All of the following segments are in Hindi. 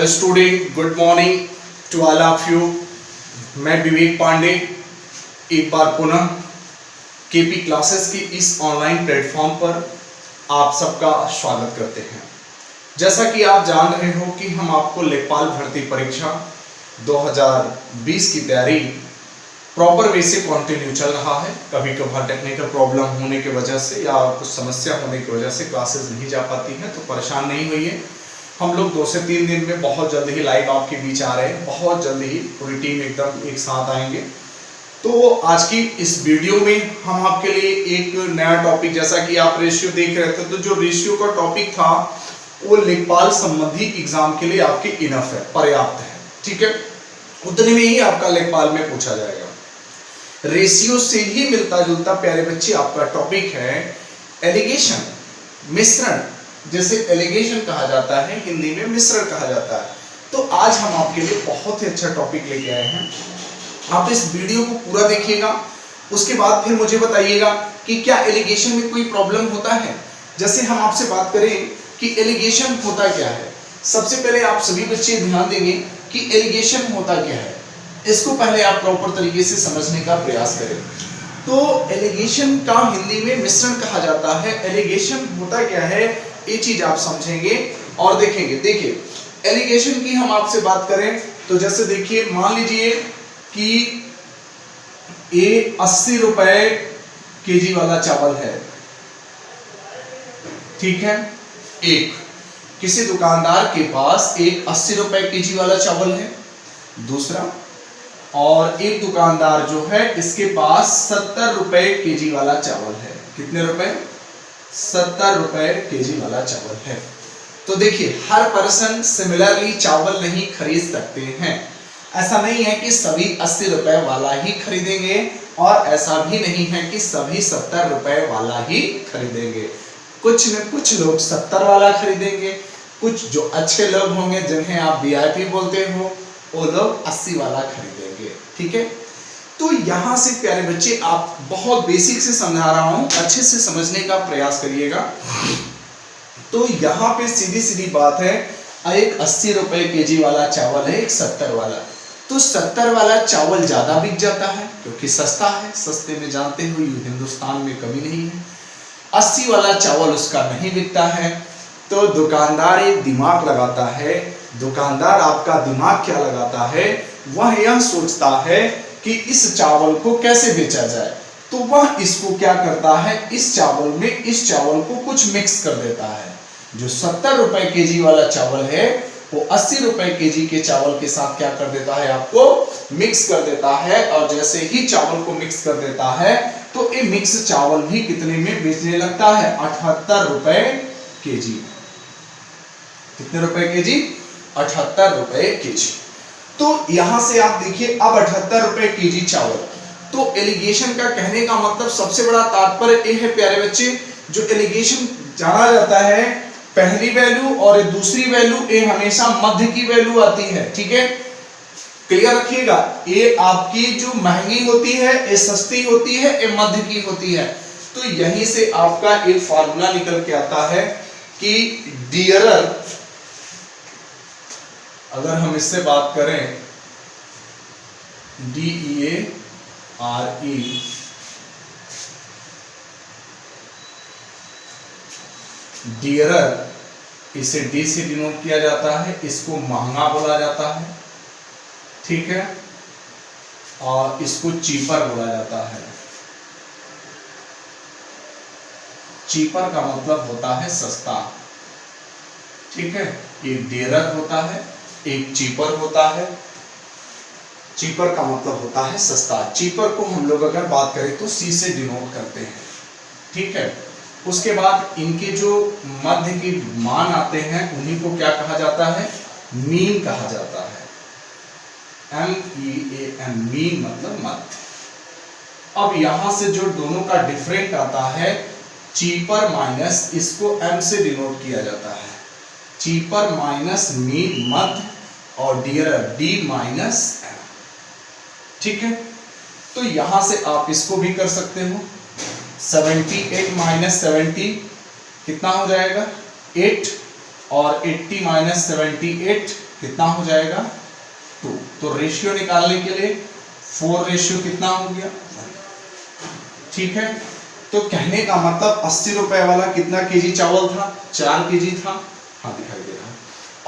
Hello student, good morning to all of you. मैं विवेक पांडे एक बार पुनः केपी क्लासेस की इस ऑनलाइन प्लेटफॉर्म पर आप सबका स्वागत करते हैं। जैसा कि आप जान रहे हो कि हम आपको लेखपाल भर्ती परीक्षा 2020 की तैयारी प्रॉपर वे से कंटिन्यू चल रहा है। कभी कभार टेक्निकल प्रॉब्लम होने की वजह से या कुछ समस्या होने की वजह से क्लासेस नहीं जा पाती हैं, तो परेशान नहीं होइए। हम लोग 2 से 3 दिन में बहुत जल्द ही लाइव आपके बीच आ रहे हैं। बहुत जल्द ही पूरी टीम एकदम एक साथ आएंगे। तो आज की इस वीडियो में हम आपके लिए एक नया टॉपिक, जैसा कि आप रेशियो देख रहे थे, तो जो रेशियो का टॉपिक था वो लेखपाल संबंधी एग्जाम के लिए आपके इनफ है, पर्याप्त है। ठीक है, उतने में ही आपका लेखपाल में पूछा जाएगा। रेशियो से ही मिलता जुलता प्यारे बच्चे आपका टॉपिक है एलिगेशन, मिश्रण। जैसे एलिगेशन कहा जाता है, हिंदी में मिश्रण कहा जाता है। तो आज हम आपके लिए बहुत ही अच्छा टॉपिक लेके आए हैं। आप इस वीडियो को पूरा देखिएगा, उसके बाद फिर मुझे बताइएगा कि क्या एलिगेशन में कोई प्रॉब्लम होता है। जैसे हम आपसे बात करें कि एलिगेशन होता क्या है, सबसे पहले आप सभी बच्चे ध्यान देंगे कि एलिगेशन होता क्या है। इसको पहले आप प्रॉपर तरीके से समझने का प्रयास करें। तो एलिगेशन का हिंदी में मिश्रण कहा जाता है। एलिगेशन होता क्या है, ये चीज आप समझेंगे और देखेंगे। देखिए, एलिगेशन की हम आपसे बात करें तो जैसे देखिए, मान लीजिए कि ये 80 रुपए केजी वाला चावल है। ठीक है, एक किसी दुकानदार के पास एक 80 रुपए केजी वाला चावल है। दूसरा, और एक दुकानदार जो है इसके पास 70 रुपए केजी वाला चावल है। कितने रुपए? 70 रुपए केजी वाला चावल है। तो देखिए, हर पर्सन सिमिलरली चावल नहीं खरीद सकते हैं। ऐसा नहीं है कि सभी 80 रुपए वाला ही खरीदेंगे और ऐसा भी नहीं है कि सभी 70 रुपए वाला ही खरीदेंगे। कुछ न कुछ लोग 70 वाला खरीदेंगे, कुछ जो अच्छे लोग होंगे जिन्हें आप वीआईपी बोलते हो, वो लोग 80 वाला खरीदेंगे। ठीक है, तो यहां से प्यारे बच्चे आप बहुत बेसिक से समझा रहा हूं, अच्छे से समझने का प्रयास करिएगा। तो यहां पे सीधी सीधी बात है, एक 80 रुपए केजी वाला चावल है, एक 70 वाला। तो 70 वाला चावल ज्यादा बिक जाता है क्योंकि सस्ता है। सस्ते में जानते हो हिंदुस्तान में कमी नहीं है। 80 वाला चावल उसका नहीं बिकता है। तो दुकानदार एक दिमाग लगाता है। दुकानदार आपका दिमाग क्या लगाता है, वह यह सोचता है कि इस चावल को कैसे बेचा जाए। तो वह इसको क्या करता है, इस चावल में इस चावल को कुछ मिक्स कर देता है। जो 70 रुपए केजी वाला चावल है वो 80 रुपए केजी के चावल के साथ क्या कर देता है, आपको मिक्स कर देता है। और जैसे ही चावल को मिक्स कर देता है तो ये मिक्स चावल भी कितने में बेचने लगता है, 78 रुपए केजी। कितने रुपए केजी? 78 रुपए केजी। तो यहां से आप देखिए, अब 78 रुपए केजी चावल। तो एलिगेशन का कहने का मतलब सबसे बड़ा तात्पर्य यह है प्यारे बच्चे, जो एलिगेशन जाना जाता है पहली वैल्यू और दूसरी वैल्यू, ये हमेशा मध्य की वैल्यू आती है। ठीक है, क्लियर रखिएगा। ये आपकी जो महंगी होती है, ये सस्ती होती है, ये मध्य की होती है। तो यहीं से आपका एक फार्मूला निकल के आता है कि डियरर, अगर हम इससे बात करें DEARE, डियरर, इसे डी से डिनोट किया जाता है। इसको महंगा बोला जाता है। ठीक है, और इसको चीपर बोला जाता है। चीपर का मतलब होता है सस्ता। ठीक है, एक डियरर होता है, एक चीपर होता है। चीपर का मतलब होता है सस्ता। चीपर को हम लोग अगर बात करें तो सी से डिनोट करते हैं। ठीक है, उसके बाद इनके जो मध्य के मान आते हैं उन्हीं को क्या कहा जाता है, मीन कहा जाता है। MEAN, मीन मतलब मध्य। अब यहां से जो दोनों का डिफरेंट आता है, चीपर माइनस, इसको M से डिनोट किया जाता है। चीपर माइनस मीन मध्य, और डियरर D माइनस M। ठीक है, तो यहां से आप इसको भी कर सकते हो। 78 माइनस 70 कितना हो जाएगा, 8, और 80 माइनस 78 कितना हो जाएगा 2। तो रेशियो निकालने के लिए 4 रेशियो कितना हो गया, ठीक है। तो कहने का मतलब 80 रुपए वाला कितना केजी चावल था, 4 केजी था, हाँ दिखाई दे रहा है।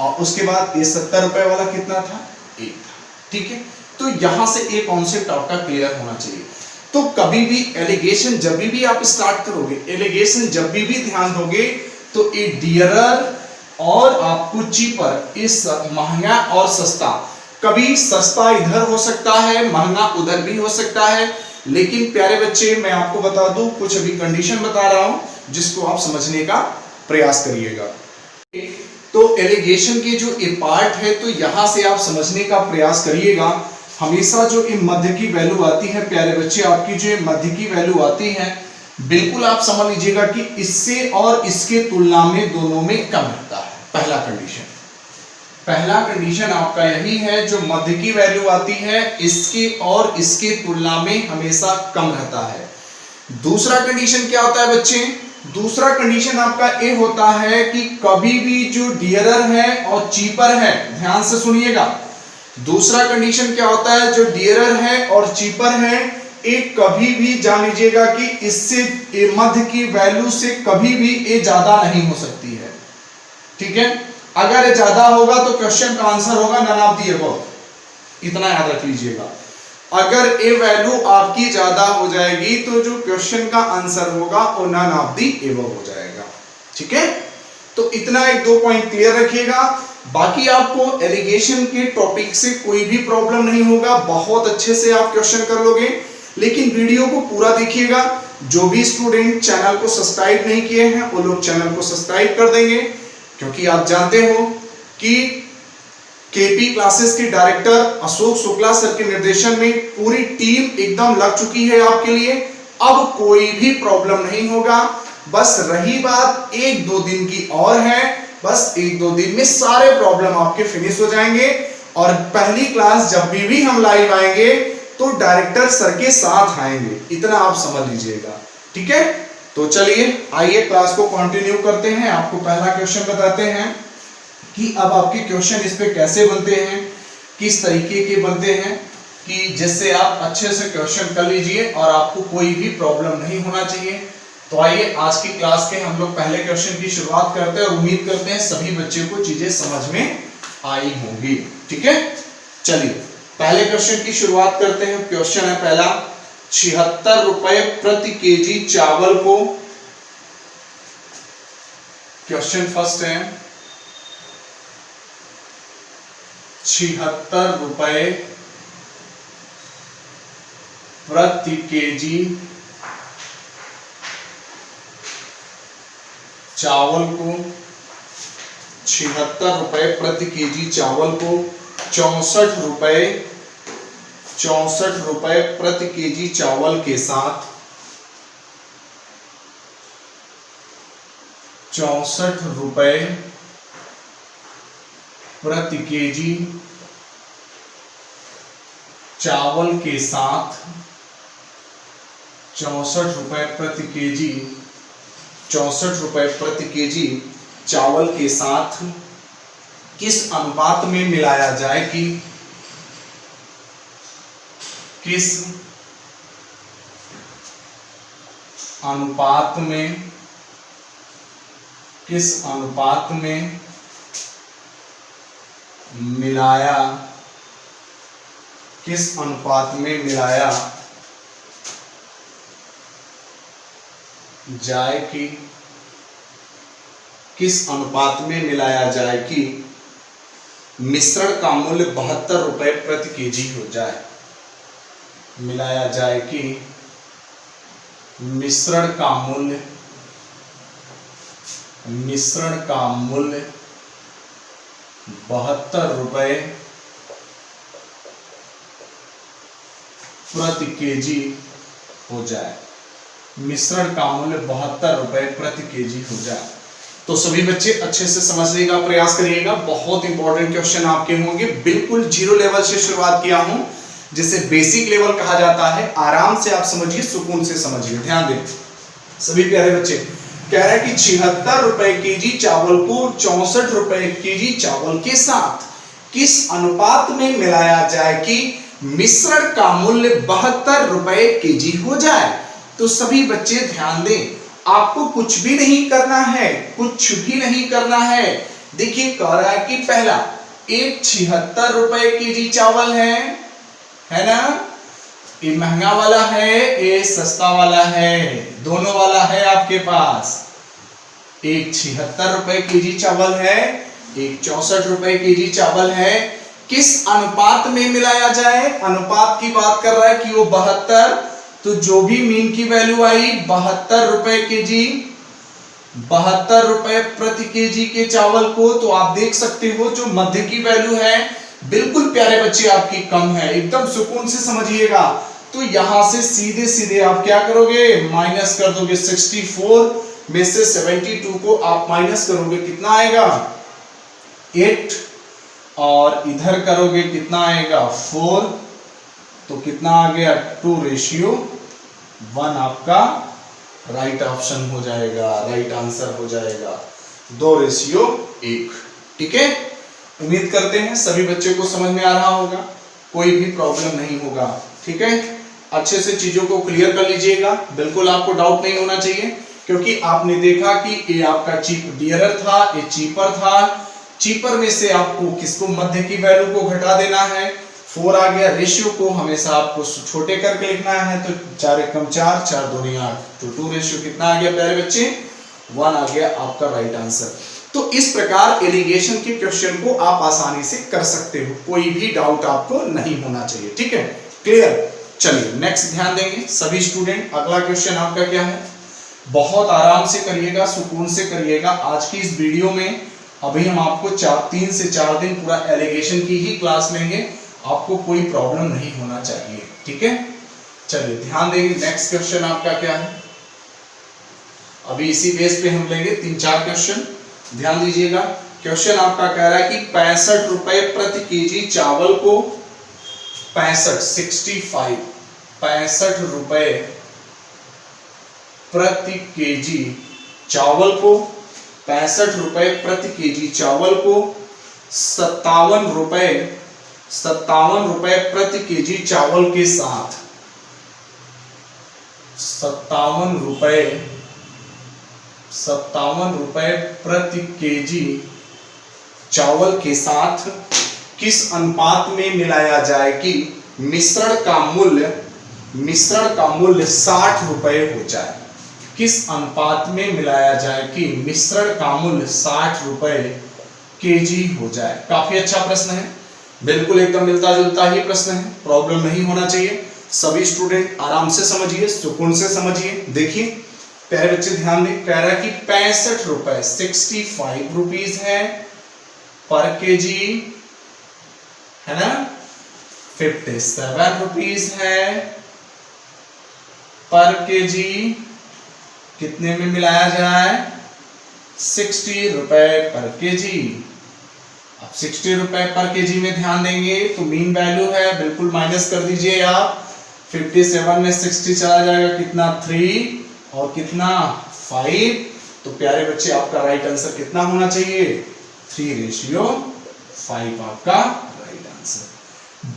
और उसके बाद ये 70 रुपए वाला कितना था, 1 था, ठीक है। तो यहां से एक कॉन्सेप्ट आपका क्लियर होना चाहिए। तो कभी भी एलिगेशन जब भी आप स्टार्ट करोगे, एलिगेशन जब भी ध्यान दोगे, तो ये डियरर और आपको चीपर, इस महंगा और सस्ता, कभी सस्ता इधर हो सकता है, महंगा उधर भी हो सकता है। लेकिन प्यारे बच्चे मैं आपको बता दूं, कुछ अभी कंडीशन बता रहा हूं जिसको आप समझने का प्रयास करिएगा। तो एलिगेशन के जो ये पार्ट है, तो यहां से आप समझने का प्रयास करिएगा। हमेशा जो ये मध्य की वैल्यू आती है प्यारे बच्चे, आपकी जो मध्य की वैल्यू आती है, बिल्कुल आप समझ लीजिएगा कि इससे और इसके तुलना में दोनों में कम रहता है। पहला कंडीशन आपका यही है, जो मध्य की वैल्यू आती है इसके और इसके तुलना में हमेशा कम रहता है। दूसरा कंडीशन क्या होता है बच्चे, दूसरा कंडीशन आपका ये होता है कि कभी भी जो डियरर है और चीपर है, ध्यान से सुनिएगा, दूसरा कंडीशन क्या होता है, जो डियरर है और चीपर है, एक कभी भी जान लीजिएगा कि इससे मध्य की वैल्यू से कभी भी ये ज्यादा नहीं हो सकती है, ठीक है। अगर ये ज्यादा होगा तो क्वेश्चन का आंसर होगा नन ऑफ द अबव, इतना याद रख लीजिएगा। अगर ये वैल्यू आपकी ज्यादा हो जाएगी तो जो क्वेश्चन का आंसर होगा वो नन ऑफ द अबव हो जाएगा, ठीक है। तो इतना 1-2 पॉइंट क्लियर रखिएगा। बाकी आपको एलिगेशन के टॉपिक से कोई भी प्रॉब्लम नहीं होगा, बहुत अच्छे से आप क्वेश्चन कर लोगे। लेकिन वीडियो को पूरा देखिएगा। जो भी स्टूडेंट चैनल को सब्सक्राइब नहीं किए हैं वो लोग चैनल को सब्सक्राइब कर देंगे, क्योंकि आप जानते हो कि केपी क्लासेस के डायरेक्टर अशोक शुक्ला सर के निर्देशन में पूरी टीम एकदम लग चुकी है आपके लिए। अब कोई भी प्रॉब्लम नहीं होगा। बस रही बात 1-2 दिन की और है, बस 1-2 दिन में सारे प्रॉब्लम आपके फिनिश हो जाएंगे। और पहली क्लास जब भी हम लाइव आएंगे तो डायरेक्टर सर के साथ आएंगे, इतना आप समझ लीजिएगा, ठीक है। तो चलिए आइए क्लास को कंटिन्यू करते हैं। आपको पहला क्वेश्चन बताते हैं कि अब आपके क्वेश्चन इस पे कैसे बनते हैं, किस तरीके के बनते हैं, कि जिससे आप अच्छे से क्वेश्चन कर लीजिए और आपको कोई भी प्रॉब्लम नहीं होना चाहिए। तो आइए आज की क्लास के हम लोग पहले क्वेश्चन की शुरुआत करते हैं और उम्मीद करते हैं सभी बच्चों को चीजें समझ में आई होंगी, ठीक है। चलिए पहले क्वेश्चन की शुरुआत करते हैं। क्वेश्चन है पहला, 76 रुपए प्रति केजी चावल को, क्वेश्चन फर्स्ट है 76 रुपए प्रति केजी चावल को, 76 रुपए प्रति केजी चावल को 64 रुपए प्रति केजी चावल के साथ 64 रुपए प्रति केजी चावल के साथ 64 रुपए प्रति केजी 64 रुपए प्रति केजी चावल के साथ किस अनुपात में मिलाया जाए कि किस अनुपात में मिलाया जाए कि किस अनुपात में मिलाया जाए कि मिश्रण का मूल्य 72 रुपए प्रति केजी हो जाए। मिलाया जाए कि मिश्रण का मूल्य 72 रुपए प्रति केजी हो जाए। मिश्रण का मूल्य 72 रुपए प्रति केजी हो जाए। तो सभी बच्चे अच्छे से समझने का प्रयास करिएगा। बहुत इंपॉर्टेंट क्वेश्चन आपके होंगे। बिल्कुल जीरो लेवल से शुरुआत किया हूं, जिसे बेसिक लेवल कहा जाता है। आराम से आप समझिए, सुकून से समझिए, ध्यान दें सभी प्यारे बच्चे। कह रहा है कि 76 रुपए केजी चावल को 64 रुपए केजी चावल के साथ किस अनुपात में मिलाया जाए कि मिश्रण का मूल्य 72 रुपए केजी हो जाए। तो सभी बच्चे ध्यान दें, आपको कुछ भी नहीं करना है, कुछ भी नहीं करना है। देखिए कह रहा है कि पहला एक 76 रुपए केजी चावल है ना, ये महंगा वाला है, ये सस्ता वाला है, दोनों वाला है आपके पास। एक 76 रुपए केजी चावल है, एक 64 रुपए केजी चावल है। किस अनुपात में मिलाया जाए? अनुपात की बात कर रहा है कि वो 72, तो जो भी मीन की वैल्यू आई 72 रुपए केजी, 72 रुपए प्रति केजी के चावल को, तो आप देख सकते हो जो मध्य की वैल्यू है बिल्कुल प्यारे बच्चे आपकी कम है, एकदम सुकून से समझिएगा। तो यहां से सीधे सीधे आप क्या करोगे, माइनस कर दोगे। 64 में से 72 को आप माइनस करोगे, कितना आएगा 8, और इधर करोगे कितना आएगा 4, तो कितना आ गया 2:1 आपका राइट ऑप्शन हो जाएगा, राइट आंसर हो जाएगा 2:1। ठीक है, उम्मीद करते हैं सभी बच्चों को समझ में आ रहा होगा, कोई भी प्रॉब्लम नहीं होगा। ठीक है, अच्छे से चीजों को क्लियर कर लीजिएगा, बिल्कुल आपको डाउट नहीं होना चाहिए, क्योंकि आपने देखा कि ये आपका चीप डियरर था, ये चीपर था। चीपर में से आपको किसको, मध्य की वैल्यू को घटा देना है, 4 आ गया। रेशियो को हमेशा आपको छोटे करके लिखना है, तो 4 × 4, 4 × 2 8, तो 2 रेशियो कितना आ गया प्यारे बच्चे 1 आ गया आपका राइट आंसर। तो इस प्रकार एलिगेशन के क्वेश्चन को आप आसानी से कर सकते हो, कोई भी डाउट आपको नहीं होना चाहिए। ठीक है, क्लियर। चलिए नेक्स्ट ध्यान देंगे सभी स्टूडेंट। अगला क्वेश्चन आपका क्या है, बहुत आराम से करिएगा, सुकून से करिएगा। आज की इस वीडियो में अभी हम आपको 3 से 4 दिन पूरा एलिगेशन की ही क्लास लेंगे, आपको कोई प्रॉब्लम नहीं होना चाहिए। ठीक है, चलिए ध्यान देंगे। नेक्स्ट क्वेश्चन आपका क्या है, अभी इसी बेस पे हम लेंगे 3-4 क्वेश्चन, ध्यान दीजिएगा। क्वेश्चन आपका कह रहा है कि 65 रुपए प्रति केजी चावल को, 65 रुपए प्रति केजी चावल को, 65 रुपए प्रति केजी चावल को 57 रुपए प्रति केजी चावल के साथ, 57 रुपए प्रति केजी चावल के साथ किस अनुपात में मिलाया जाए कि मिश्रण का मूल्य 60 रुपए हो जाए। किस अनुपात में मिलाया जाए कि मिश्रण का मूल्य 60 रुपए केजी हो जाए। काफी अच्छा प्रश्न है, बिल्कुल एकदम मिलता जुलता ही प्रश्न है, प्रॉब्लम नहीं होना चाहिए। सभी स्टूडेंट आराम से समझिए, सुकून से समझिए। देखिए प्यारे बच्चे ध्यान दें, कह रहा है कि 65 रुपए 65 रुपीज है पर केजी, है ना, 57 रुपीज है पर केजी, कितने में मिलाया जाए 60 रुपए पर केजी। अब 60 रुपए पर केजी में ध्यान देंगे तो मीन वैल्यू है, बिल्कुल माइनस कर दीजिए आप। 57 में 60 चला जाएगा, कितना 3 और कितना 5, तो प्यारे बच्चे आपका राइट आंसर कितना होना चाहिए 3:5 आपका राइट आंसर।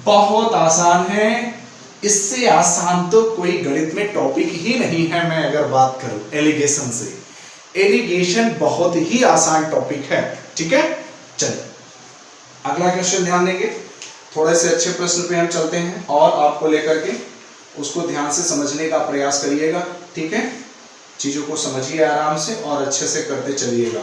बहुत आसान है, इससे आसान तो कोई गणित में टॉपिक ही नहीं है। मैं अगर बात करूं एलिगेशन से, एलिगेशन बहुत ही आसान टॉपिक है। ठीक है, चलिए अगला क्वेश्चन ध्यान देंगे। थोड़े से अच्छे प्रश्न पे हम चलते हैं और आपको लेकर के उसको ध्यान से समझने का प्रयास करिएगा। ठीक है, चीजों को समझिए आराम से और अच्छे से करते चलिएगा,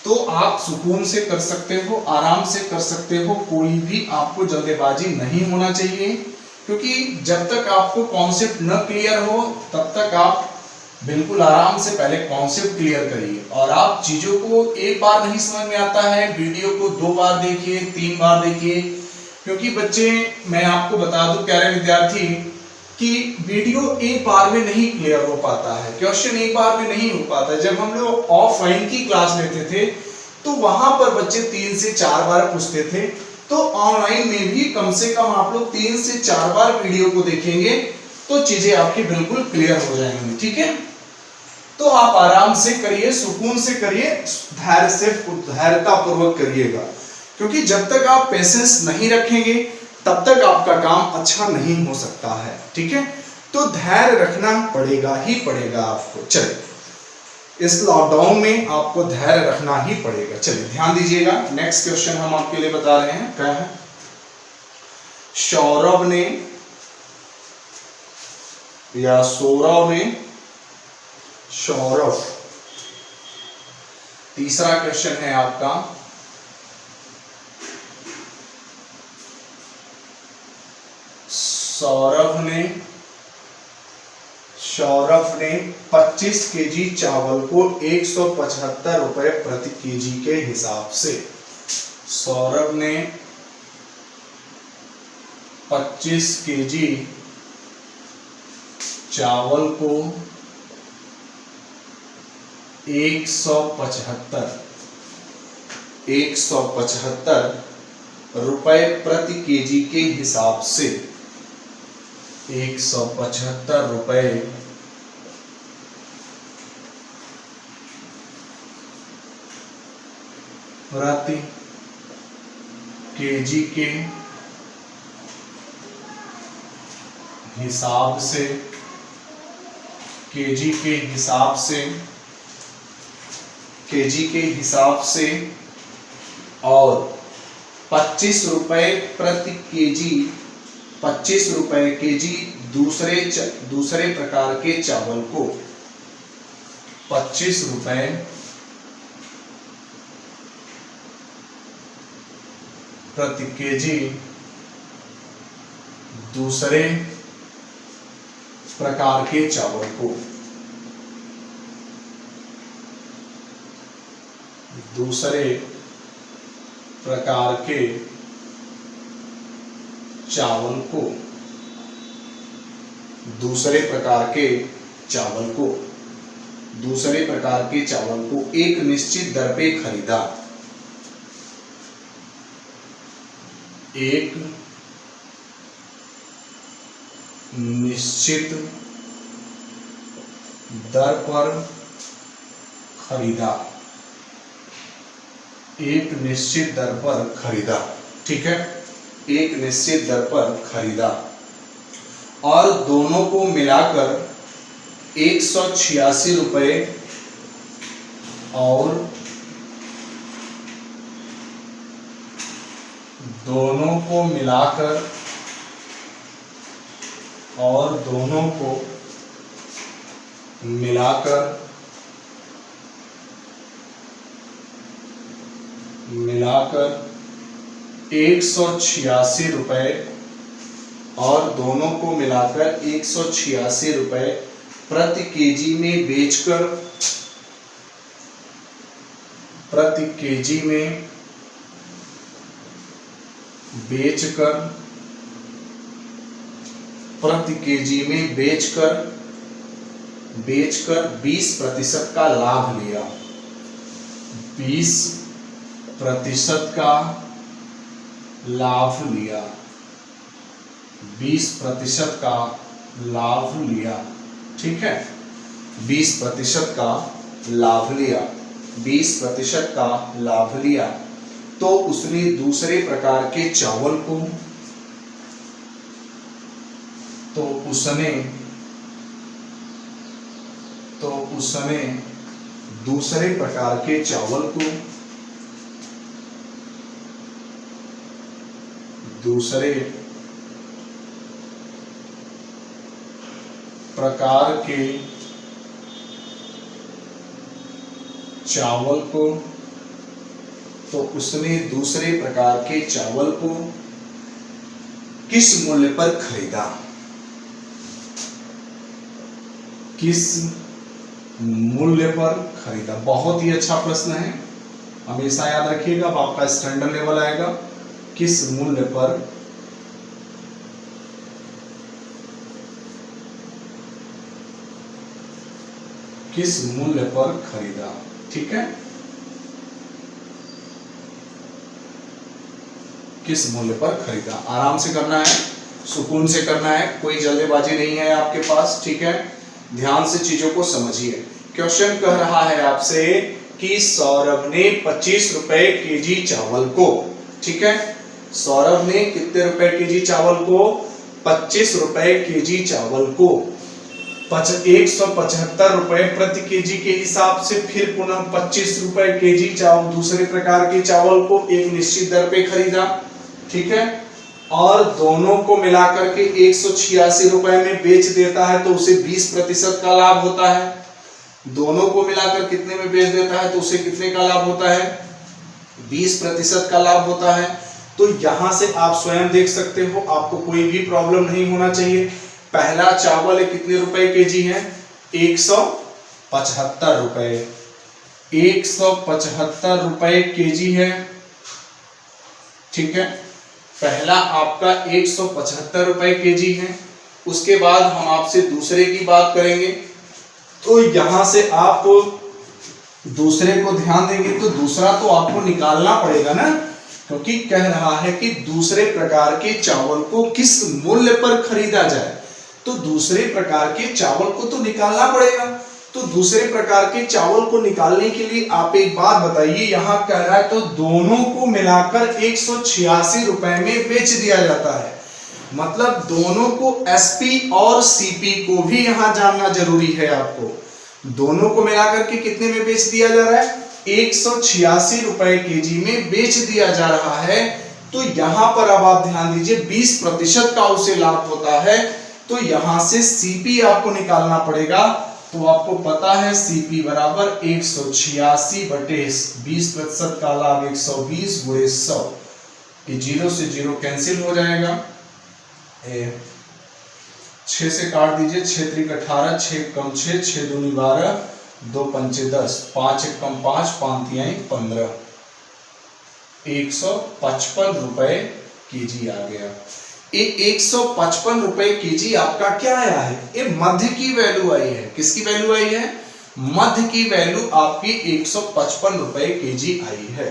तो आप सुकून से कर सकते हो, आराम से कर सकते हो, कोई भी आपको जल्दबाजी नहीं होना चाहिए, क्योंकि जब तक आपको कॉन्सेप्ट न क्लियर हो तब तक आप बिल्कुल आराम से पहले कॉन्सेप्ट क्लियर करिए। और आप चीजों को एक बार नहीं समझ में आता है, वीडियो को 2 बार देखिए, 3 बार देखिए, क्योंकि बच्चे मैं आपको बता दूं प्यारे विद्यार्थी कि वीडियो एक बार में नहीं क्लियर हो पाता है, क्वेश्चन एक बार में नहीं हो पाता है। जब हम लोग ऑफलाइन की क्लास लेते थे तो वहां पर बच्चे 3 से 4 बार पूछते थे, तो ऑनलाइन में भी कम से कम आप लोग 3 से 4 बार वीडियो को देखेंगे तो चीजें आपकी बिल्कुल क्लियर हो जाएंगी। ठीक है, तो आप आराम से करिए, सुकून से करिए, धैर्य से, धैर्यता पूर्वक करिएगा, क्योंकि जब तक आप पेशेंस नहीं रखेंगे तब तक आपका काम अच्छा नहीं हो सकता है। ठीक है, तो धैर्य रखना पड़ेगा ही पड़ेगा आपको। चलिए, इस लॉकडाउन में आपको धैर्य रखना ही पड़ेगा। चलिए ध्यान दीजिएगा, नेक्स्ट क्वेश्चन हम आपके लिए बता रहे हैं, क्या है? सौरभ ने या सौरभ ने, सौरभ, तीसरा क्वेश्चन है आपका, सौरभ ने 25 केजी चावल को 175 रुपए प्रति केजी के हिसाब से, सौरभ ने 25 केजी चावल को 175 रुपए प्रति केजी के हिसाब से, 175 रुपए प्रति केजी के हिसाब से, केजी के हिसाब से और 25 रुपए प्रति केजी, 25 रुपए केजी दूसरे प्रकार के चावल को, 25 रुपए प्रति केजी दूसरे प्रकार के चावल को, दूसरे प्रकार के चावल को, दूसरे प्रकार के चावल को, दूसरे प्रकार के चावल को एक निश्चित दर पे खरीदा, एक निश्चित दर पर खरीदा, एक निश्चित दर पर खरीदा। ठीक है, एक निश्चित दर पर खरीदा और दोनों को मिलाकर 186 रुपए और दोनों को मिलाकर मिलाकर 186 रुपए और दोनों को मिलाकर 186 रुपए प्रति केजी में बेचकर, प्रति केजी में बेचकर, प्रति केजी में बेचकर 20% का लाभ लिया, 20% का लाभ लिया, 20% का लाभ लिया। ठीक है, 20% का लाभ लिया, 20% का लाभ लिया तो उसने दूसरे प्रकार के चावल को, उसने दूसरे प्रकार के चावल को, दूसरे प्रकार के चावल को, तो उसने दूसरे प्रकार के चावल को किस मूल्य पर खरीदा, किस मूल्य पर खरीदा। बहुत ही अच्छा प्रश्न है, हमेशा याद रखिएगा, अब आपका स्टैंडर्ड लेवल आएगा। किस मूल्य पर खरीदा। ठीक है, किस मूल्य पर खरीदा। आराम से करना है, सुकून से करना है, कोई जल्दबाजी नहीं है आपके पास। ठीक है, ध्यान से चीजों को समझिए, क्वेश्चन कह रहा है आपसे कि सौरभ ने 25 रुपए केजी चावल को, ठीक है, सौरभ ने कितने रुपए केजी चावल को, 25 रुपए केजी चावल को 175 रुपए प्रति केजी के हिसाब से फिर पुनः 25 रुपए केजी चावल दूसरे प्रकार के चावल को एक निश्चित दर पे खरीदा, ठीक है, और दोनों को मिलाकर के 186 रुपए में बेच देता है तो उसे 20% का लाभ होता है। दोनों को मिलाकर कितने में बेच देता है तो उसे कितने का लाभ होता है, 20% का लाभ होता है। तो यहां से आप स्वयं देख सकते हो, आपको कोई भी प्रॉब्लम नहीं होना चाहिए। पहला चावल कितने रुपए केजी है, 175 रुपए, 175 रुपए केजी है, ठीक है, पहला आपका 175 रुपए केजी है। उसके बाद हम आपसे दूसरे की बात करेंगे, तो यहां से आप दूसरे को ध्यान देंगे तो दूसरा तो आपको निकालना पड़ेगा ना, क्योंकि कह रहा है कि दूसरे प्रकार के चावल को किस मूल्य पर खरीदा जाए, तो दूसरे प्रकार के चावल को तो निकालना पड़ेगा। तो दूसरे प्रकार के चावल को निकालने के लिए आप एक बात बताइए, यहां कह रहा है तो दोनों को मिलाकर 186 रुपए में बेच दिया जाता है, मतलब दोनों को एसपी और सीपी को भी यहां जानना जरूरी है। आपको दोनों को मिलाकर के कितने में बेच दिया जा रहा है, 186 रुपए केजी में बेच दिया जा रहा है। तो यहां पर अब आप ध्यान दीजिए 20% का उसे लाभ होता है, तो यहां से सीपी आपको निकालना पड़ेगा। तो आपको पता है सीपी बराबर 186 बटे 20% का लाभ 120 गुणे 100, ये 0 से 0 कैंसिल हो जाएगा, 6 से काट दीजिए, 6 त्रिक 18, 6 कम 6, 6 दूनी 12, 2 पंचे 10, 5 एक कम 5, 5 तिहाई 15, 155 रुपए केजी आ गया। ये 155 रुपए केजी आपका क्या आया है, ये मध्य की वैल्यू आई है। किसकी वैल्यू आई है, मध्य की वैल्यू आपकी 155 रुपए केजी आई है।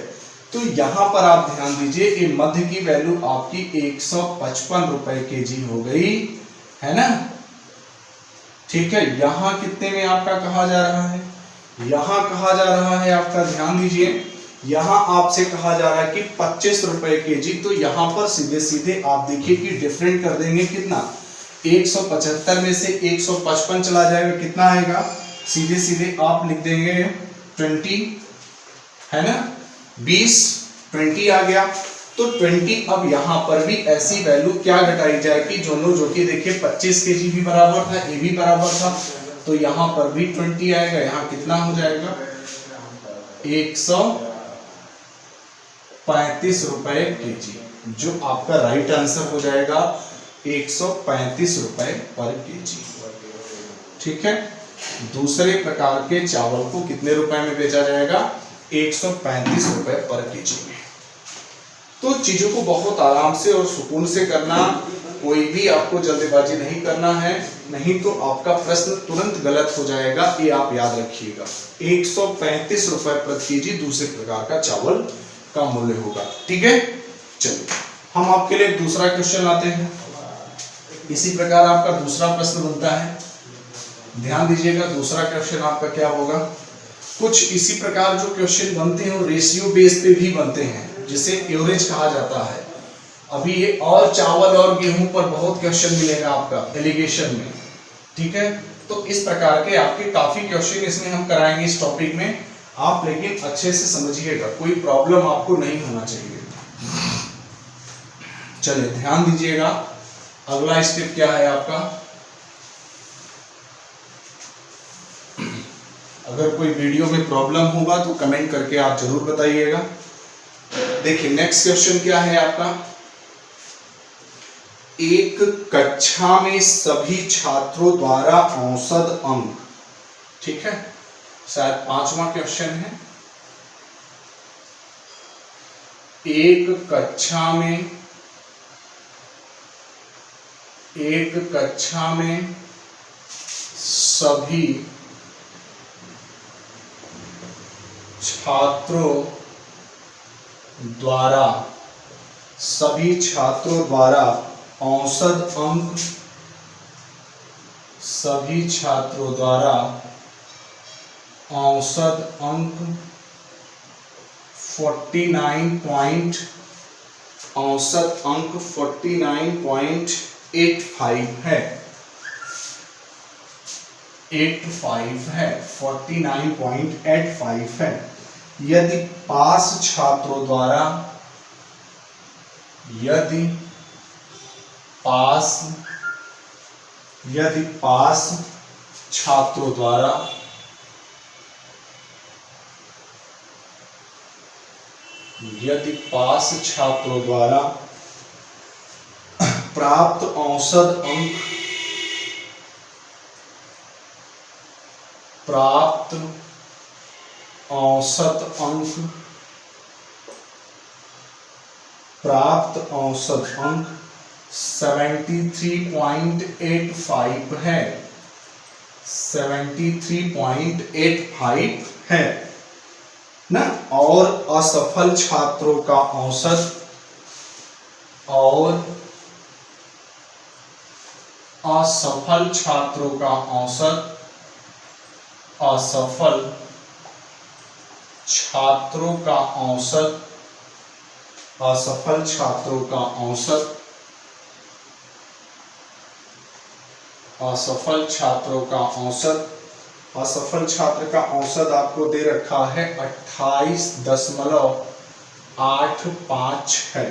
तो यहां पर आप ध्यान दीजिए, ये मध्य की वैल्यू आपकी 155 रुपए केजी हो गई है ना, ठीक है। यहां कितने में आपका कहा जा रहा है, यहां कहा जा रहा है आपका, ध्यान दीजिए, यहां आपसे कहा जा रहा है कि 25 रुपए केजी। तो यहां पर सीधे सीधे आप देखिए कि डिफरेंट कर देंगे कितना, 175 में से 155 चला जाएगा, कितना आएगा, सीधे सीधे आप लिख देंगे 20, है ना, 20 आ गया। तो 20, अब यहां पर भी ऐसी वैल्यू क्या घटाई जाएगी, दोनों जो कि देखिए 25 केजी भी बराबर था, ये भी बराबर था, तो यहां पर भी 20 आएगा। यहां कितना हो जाएगा, 135 रुपए केजी, जो आपका राइट आंसर हो जाएगा 135 रुपए पर केजी, ठीक है। दूसरे प्रकार के चावल को कितने रुपए में बेचा जाएगा, 135 रुपए पर केजी में। तो चीजों को बहुत आराम से और सुकून से करना, कोई भी आपको जल्दबाजी नहीं करना है, नहीं तो आपका प्रश्न तुरंत गलत हो जाएगा, ये आप याद रखिएगा। 135 रुपए प्रति केजी दूसरे प्रकार का चावल का मूल्य होगा, ठीक है। चलिए हम आपके लिए दूसरा क्वेश्चन लाते हैं। इसी प्रकार आपका दूसरा प्रश्न बनता है, ध्यान दीजिएगा। दूसरा क्वेश्चन आपका क्या होगा, कुछ इसी प्रकार जो क्वेश्चन बनते हैं वो रेशियो बेस पे भी बनते हैं, जिसे एवरेज कहा जाता है। अभी ये और चावल और गेहूं पर बहुत क्वेश्चन मिलेगा आपका एलिगेशन में, ठीक है। तो इस प्रकार के आपके काफी क्वेश्चन इसमें हम कराएंगे इस टॉपिक में, आप लेकिन अच्छे से समझिएगा, कोई प्रॉब्लम आपको नहीं होना चाहिए। चलिए ध्यान दीजिएगा, अगला स्टेप क्या है आपका, अगर कोई वीडियो में प्रॉब्लम होगा तो कमेंट करके आप जरूर बताइएगा। देखिए नेक्स्ट क्वेश्चन क्या है आपका, एक कक्षा में सभी छात्रों द्वारा औसत अंक, ठीक है, शायद 5वां क्वेश्चन है। एक कक्षा में सभी छात्रों द्वारा औसत अंक औसत अंक 49.85 है, 49.85 है। यदि पास छात्रों द्वारा प्राप्त औसत अंक 73.85 है, 73.85 है ना, और असफल छात्रों का औसत असफल छात्रों का औसत आपको दे रखा है 28.85 है,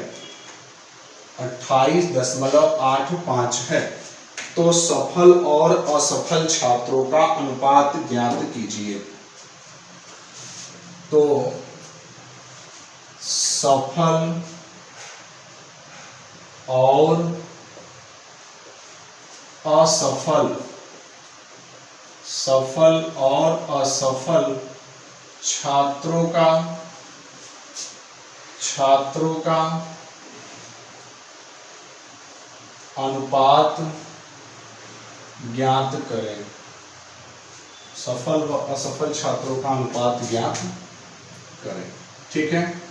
28.85 है। तो सफल और असफल छात्रों का अनुपात ज्ञात कीजिए। तो सफल और असफल छात्रों का अनुपात ज्ञात करें। सफल व असफल छात्रों का अनुपात ज्ञात करें। ठीक है,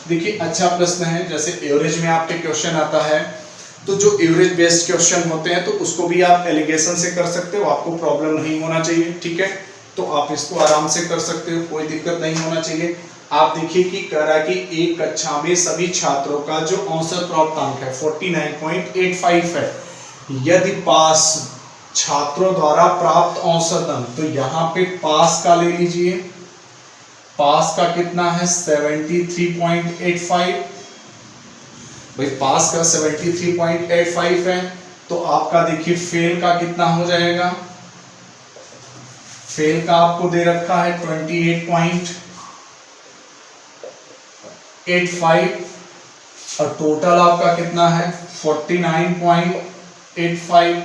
देखिए अच्छा प्रश्न है। जैसे एवरेज में आपके क्वेश्चन आता है, तो जो एवरेज बेस्ड क्वेश्चन होते हैं तो उसको भी आप एलिगेशन से कर सकते हो, आपको प्रॉब्लम नहीं होना चाहिए। ठीक है, तो आप इसको आराम से कर सकते हो, कोई दिक्कत नहीं होना चाहिए। आप देखिए कि कह रहा है कि एक कक्षा में सभी छात्रों का जो औसत प्राप्त अंक है 49.85 है। यदि पास छात्रों द्वारा प्राप्त औसत अंक, तो यहाँ पे पास का ले लीजिए, पास का कितना है 73.85। भाई पास का 73.85 है, तो आपका देखिए फेल का कितना हो जाएगा। फेल का आपको दे रखा है 28.85 और टोटल आपका कितना है 49.85।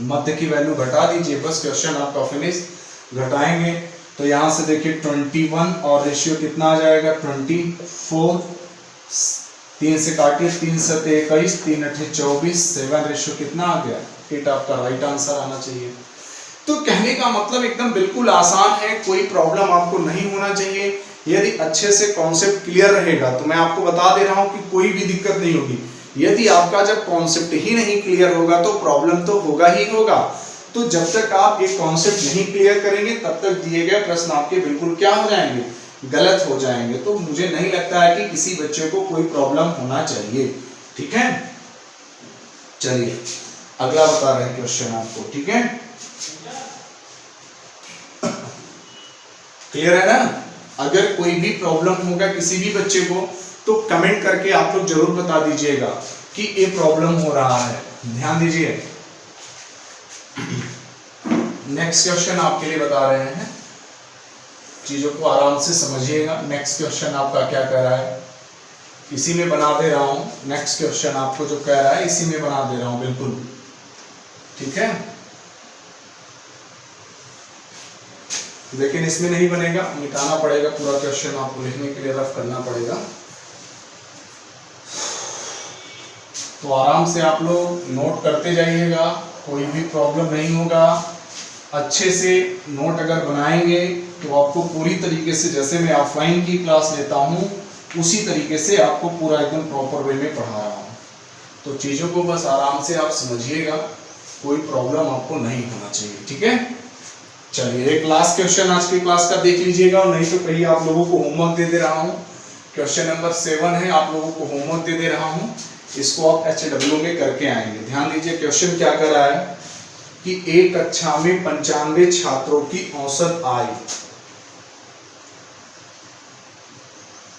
मध्य की वैल्यू घटा दीजिए, बस क्वेश्चन आपका फिनिश। घटाएंगे तो यहां से देखिए 21 और रेशियो कितना आ जाएगा 24। 3 से काटिए, 3 से 21, 3 8 24, 7 रेशियो कितना आ गया 8। आपका राइट आंसर आना चाहिए। तो कहने का मतलब एकदम बिल्कुल आसान है, कोई प्रॉब्लम आपको नहीं होना चाहिए। यदि अच्छे से कॉन्सेप्ट क्लियर रहेगा तो मैं आपको बता दे रहा हूं कि कोई भी दिक्कत नहीं होगी। यदि आपका जब कॉन्सेप्ट ही नहीं क्लियर होगा तो प्रॉब्लम तो होगा ही होगा। तो जब तक आप एक कॉन्सेप्ट नहीं क्लियर करेंगे तब तक दिए गए प्रश्न आपके बिल्कुल क्या हो जाएंगे, गलत हो जाएंगे। तो मुझे नहीं लगता है कि किसी बच्चे को कोई प्रॉब्लम होना चाहिए। ठीक है, चलिए अगला बता रहे हैं क्वेश्चन आपको। ठीक है, क्लियर है ना। अगर कोई भी प्रॉब्लम होगा किसी भी बच्चे को तो कमेंट करके आप लोग जरूर बता दीजिएगा कि ये प्रॉब्लम हो रहा है। ध्यान दीजिए, नेक्स्ट क्वेश्चन आपके लिए बता रहे हैं, चीजों को आराम से समझिएगा। नेक्स्ट क्वेश्चन आपका क्या कह रहा है, इसी में बना दे रहा हूं। नेक्स्ट क्वेश्चन आपको जो कह रहा है इसी में बना दे रहा हूं, बिल्कुल ठीक है। लेकिन इसमें नहीं बनेगा, मिटाना पड़ेगा पूरा क्वेश्चन, आपको लिखने के लिए रफ करना पड़ेगा। तो आराम से आप लोग नोट करते जाइएगा, कोई भी प्रॉब्लम नहीं होगा। अच्छे से नोट अगर बनाएंगे तो आपको पूरी तरीके से, जैसे मैं ऑफलाइन की क्लास लेता हूँ उसी तरीके से आपको पूरा एकदम प्रॉपर वे में पढ़ा रहा हूँ। तो चीज़ों को बस आराम से आप समझिएगा, कोई प्रॉब्लम आपको नहीं होना चाहिए। ठीक है, चलिए एक लास्ट क्वेश्चन आज की क्लास का देख लीजिएगा, और नहीं तो कहीं आप लोगों को होमवर्क दे रहा हूँ। क्वेश्चन नंबर 7 है, आप लोगों को होमवर्क दे रहा हूँ, इसको आप HW में करके आएंगे। ध्यान दीजिए क्वेश्चन क्या कर रहा है कि एक कक्षा में 95 छात्रों की औसत आयु,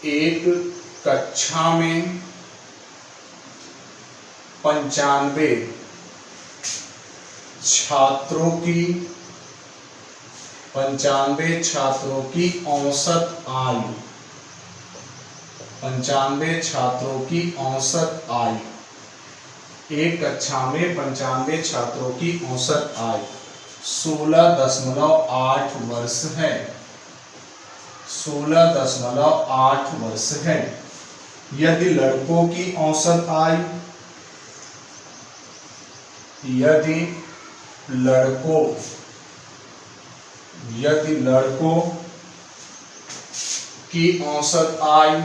एक कक्षा में 95 छात्रों की औसत आयु, 95 छात्रों की औसत आयु, एक कक्षा में 95 छात्रों की औसत आयु 16.8 वर्ष है, 16.8 वर्ष है। यदि लड़कों की औसत आयु, यदि लड़कों की औसत आयु,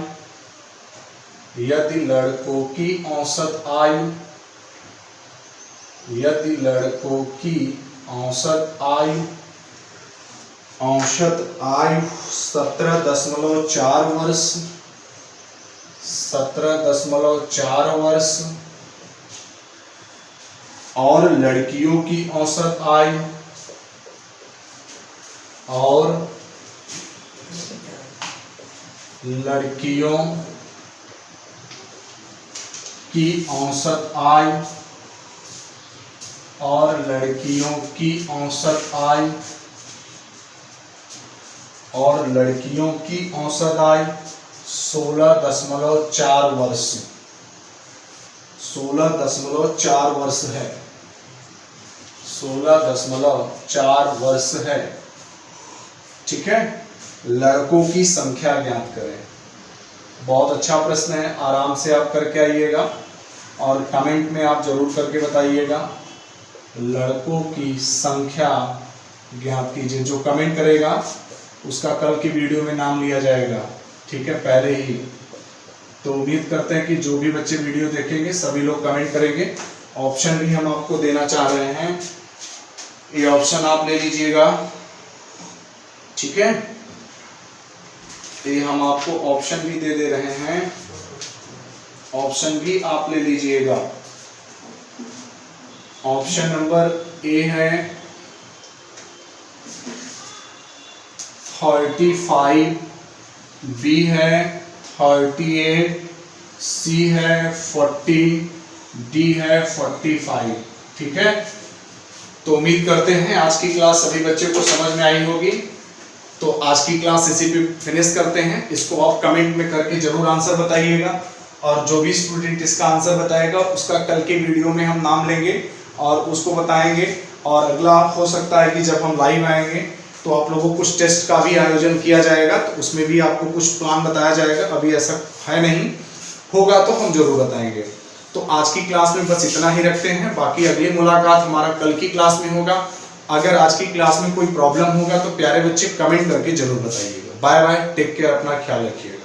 यदि लड़कों की औसत आयु, यदि लड़कों की औसत आयु, औसत आयु 17.4 वर्ष, 17.4 वर्ष, और लड़कियों की औसत आयु, और लड़कियों की औसत आयु, और लड़कियों की औसत आयु, और लड़कियों की औसत आयु 16.4 वर्ष, 16.4 वर्ष है, 16.4 वर्ष है। ठीक है, लड़कों की संख्या ज्ञात करें। बहुत अच्छा प्रश्न है, आराम से आप करके आइएगा और कमेंट में आप जरूर करके बताइएगा। लड़कों की संख्या ज्ञात कीजिए। जो कमेंट करेगा उसका कल की वीडियो में नाम लिया जाएगा। ठीक है, पहले ही। तो उम्मीद करते हैं कि जो भी बच्चे वीडियो देखेंगे सभी लोग कमेंट करेंगे। ऑप्शन भी हम आपको देना चाह रहे हैं, ये ऑप्शन आप ले लीजिएगा। ठीक है, ये हम आपको ऑप्शन भी दे रहे हैं, ऑप्शन भी आप ले लीजिएगा। ऑप्शन नंबर ए है 35, बी है 38, सी है 40, डी है 45। ठीक है, तो उम्मीद करते हैं आज की क्लास सभी बच्चों को समझ में आई होगी। तो आज की क्लास इसी पे फिनिश करते हैं। इसको आप कमेंट में करके जरूर आंसर बताइएगा, और जो भी स्टूडेंट इसका आंसर बताएगा उसका कल के वीडियो में हम नाम लेंगे और उसको बताएंगे। और अगला हो सकता है कि जब हम लाइव आएंगे तो आप लोगों को कुछ टेस्ट का भी आयोजन किया जाएगा, तो उसमें भी आपको कुछ प्लान बताया जाएगा। अभी ऐसा है नहीं, होगा तो हम जरूर बताएंगे। तो आज की क्लास में बस इतना ही रखते हैं, बाकी अगली मुलाकात हमारा कल की क्लास में होगा। अगर आज की क्लास में कोई प्रॉब्लम होगा तो प्यारे बच्चे कमेंट करके जरूर बताइएगा। बाय बाय, टेक केयर, अपना ख्याल रखिएगा।